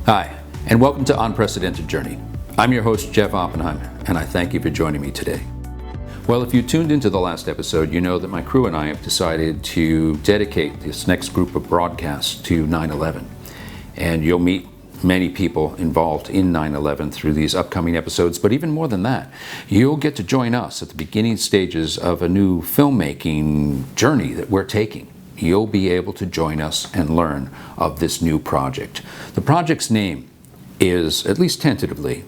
Hi, and welcome to Unprecedented Journey. I'm your host, Jeff Oppenheim, and I thank you for joining me today. Well, if you tuned into the last episode, you know that my crew and I have decided to dedicate this next group of broadcasts to 9/11. And you'll meet many people involved in 9/11 through these upcoming episodes, but even more than that, you'll get to join us at the beginning stages of a new filmmaking journey that we're taking. You'll be able to join us and learn of this new project. The project's name is, at least tentatively,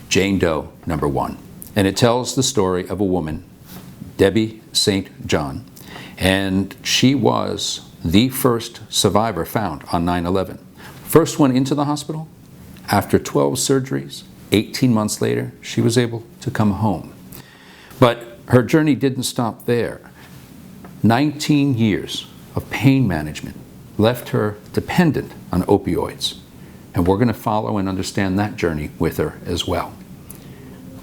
Jane Doe #1. And it tells the story of a woman, Debbie St. John, and she was the first survivor found on 9/11. First one into the hospital. After 12 surgeries, 18 months later, she was able to come home. But her journey didn't stop there. 19 years of pain management left her dependent on opioids. And we're going to follow and understand that journey with her as well.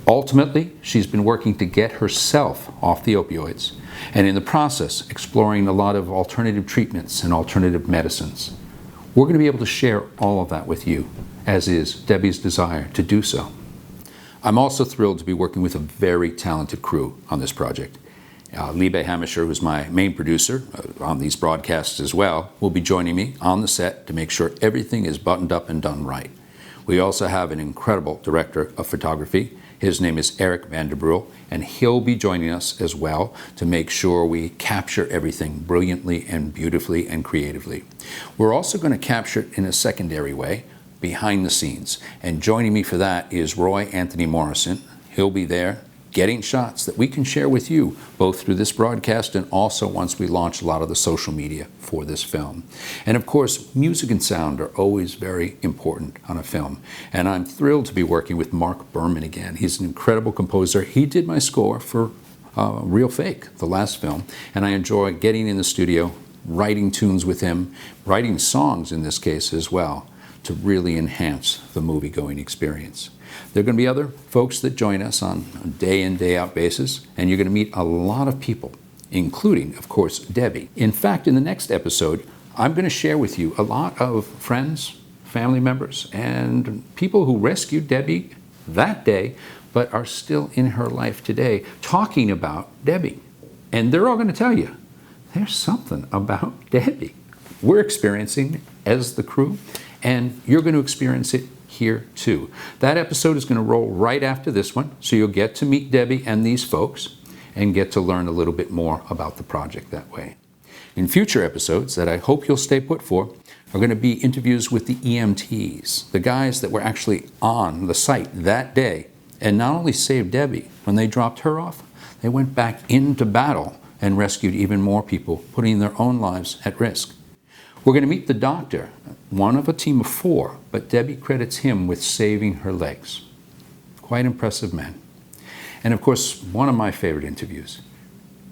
Ultimately, she's been working to get herself off the opioids, and in the process, exploring a lot of alternative treatments and alternative medicines. We're going to be able to share all of that with you, as is Debbie's desire to do so. I'm also thrilled to be working with a very talented crew on this project. Liebe Hamisher, who's my main producer on these broadcasts as well, will be joining me on the set to make sure everything is buttoned up and done right. We also have an incredible director of photography. His name is Eric Vanderbruel, and he'll be joining us as well to make sure we capture everything brilliantly and beautifully and creatively. We're also going to capture it in a secondary way, behind the scenes. And joining me for that is Roy Anthony Morrison. He'll be there getting shots that we can share with you, both through this broadcast and also once we launch a lot of the social media for this film. And of course, music and sound are always very important on a film. And I'm thrilled to be working with Mark Berman again. He's an incredible composer. He did my score for Real Fake, the last film. And I enjoy getting in the studio, writing tunes with him, writing songs in this case as well, to really enhance the movie-going experience. There are going to be other folks that join us on a day in, day out basis, and you're going to meet a lot of people, including, of course, Debbie. In fact, in the next episode, I'm going to share with you a lot of friends, family members, and people who rescued Debbie that day, but are still in her life today, talking about Debbie. And they're all going to tell you, there's something about Debbie we're experiencing as the crew, and you're going to experience it here too. That episode is going to roll right after this one, so you'll get to meet Debbie and these folks and get to learn a little bit more about the project that way. In future episodes that I hope you'll stay put for are going to be interviews with the EMTs, the guys that were actually on the site that day and not only saved Debbie when they dropped her off, they went back into battle and rescued even more people, putting their own lives at risk. We're going to meet the doctor, one of a team of 4, but Debbie credits him with saving her legs. Quite impressive man. And of course, one of my favorite interviews,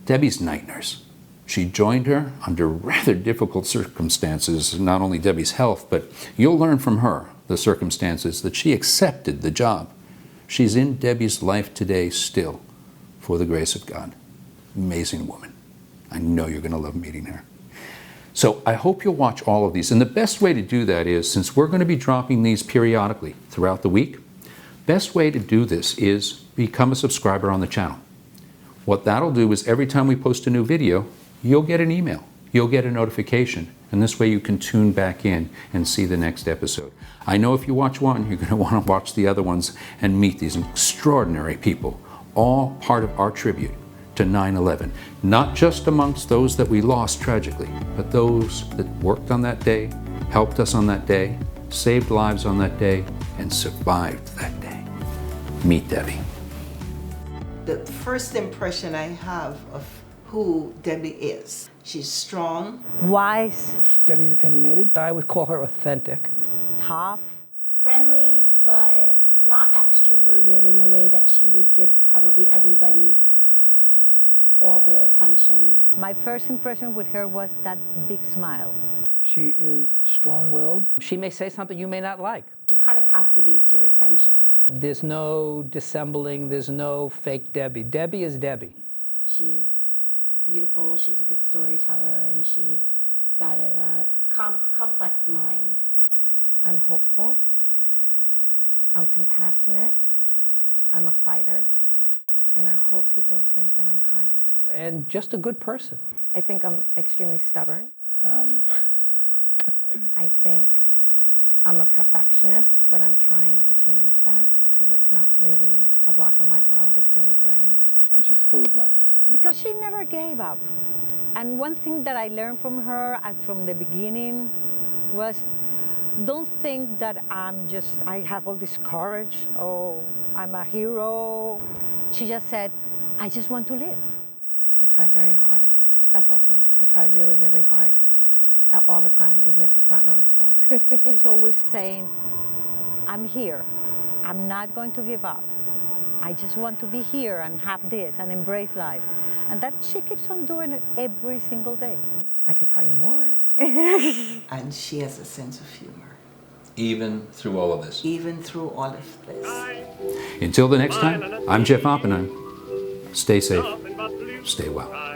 Debbie's night nurse. She joined her under rather difficult circumstances, not only Debbie's health, but you'll learn from her the circumstances that she accepted the job. She's in Debbie's life today still, for the grace of God. Amazing woman. I know you're going to love meeting her. So I hope you'll watch all of these. And the best way to do that is, since we're going to be dropping these periodically throughout the week, best way to do this is become a subscriber on the channel. What that'll do is every time we post a new video, you'll get an email, you'll get a notification, and this way you can tune back in and see the next episode. I know if you watch one, you're going to want to watch the other ones and meet these extraordinary people, all part of our tribute to 9/11, not just amongst those that we lost tragically, but those that worked on that day, helped us on that day, saved lives on that day, and survived that day. Meet Debbie. The first impression I have of who Debbie is, she's strong, wise, Debbie's opinionated. I would call her authentic. tough, friendly, but not extroverted in the way that she would give probably everybody all the attention. My first impression with her was that big smile. She is strong-willed. She may say something you may not like. She kind of captivates your attention. There's no dissembling, there's no fake Debbie. Debbie is Debbie. She's beautiful, she's a good storyteller, and she's got a complex mind. I'm hopeful. I'm compassionate, I'm a fighter, and I hope people think that I'm kind. And just a good person. I think I'm extremely stubborn. I think I'm a perfectionist, but I'm trying to change that because it's not really a black and white world, it's really gray. And she's full of life. Because she never gave up. And one thing that I learned from her from the beginning was, don't think that I have all this courage, oh, I'm a hero. She just said, I just want to live. I try very hard. That's also, I try really, really hard all the time, even if it's not noticeable. She's always saying, I'm here. I'm not going to give up. I just want to be here and have this and embrace life. And that she keeps on doing it every single day. I could tell you more. And she has a sense of humor, Even through all of this. even through all of this. Until the next time, I'm Jeff Oppenheim. Stay safe, stay well.